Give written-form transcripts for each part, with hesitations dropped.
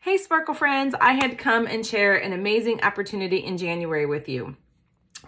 Hey Sparkle friends, I had come and share an amazing opportunity in January with you.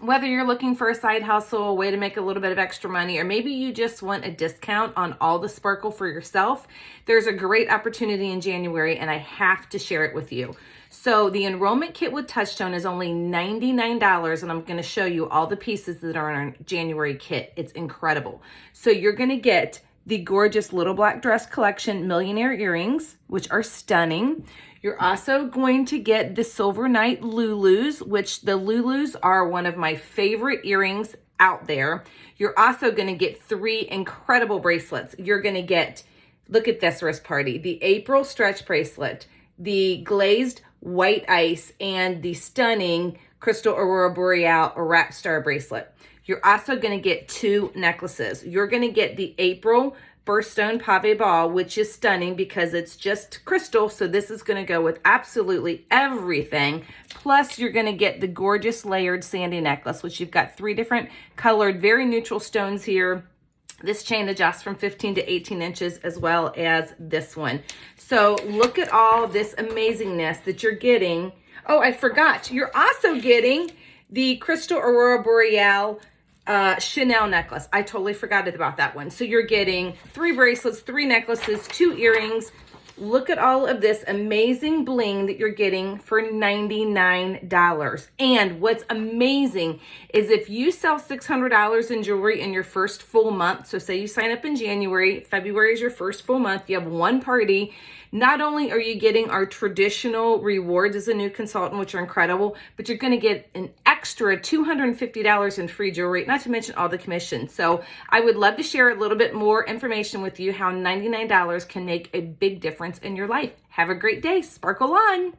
Whether you're looking for a side hustle, a way to make a little bit of extra money, or maybe you just want a discount on all the Sparkle for yourself, there's a great opportunity in January and I have to share it with you. So the Enrollment Kit with Touchstone is only $99 and I'm going to show you all the pieces that are in our January kit. It's incredible. So you're going to get the gorgeous Little Black Dress Collection Millionaire earrings, which are stunning. You're also going to get the Silver Night Lulus, which the Lulus are one of my favorite earrings out there. You're also going to get 3 incredible bracelets. You're going to get, look at this wrist party, the April stretch bracelet, the glazed white ice, and the stunning Crystal Aurora Boreal or Wrap Star bracelet. You're also going to get 2 necklaces. You're going to get the April Birthstone Pave Ball, which is stunning because it's just crystal. So this is going to go with absolutely everything. Plus, you're going to get the gorgeous layered sandy necklace, which you've got 3 different colored, very neutral stones here. This chain adjusts from 15 to 18 inches as well as this one. So look at all this amazingness that you're getting. Oh, I forgot. You're also getting the Crystal Aurora Boreal Chanel necklace. I totally forgot about that one. So you're getting 3 bracelets, 3 necklaces, 2 earrings. Look at all of this amazing bling that you're getting for $99. And what's amazing is if you sell $600 in jewelry in your first full month, so say you sign up in January, February is your first full month, you have 1 party, not only are you getting our traditional rewards as a new consultant, which are incredible, but you're going to get an extra $250 in free jewelry, not to mention all the commissions. So I would love to share a little bit more information with you how $99 can make a big difference in your life. Have a great day. Sparkle on.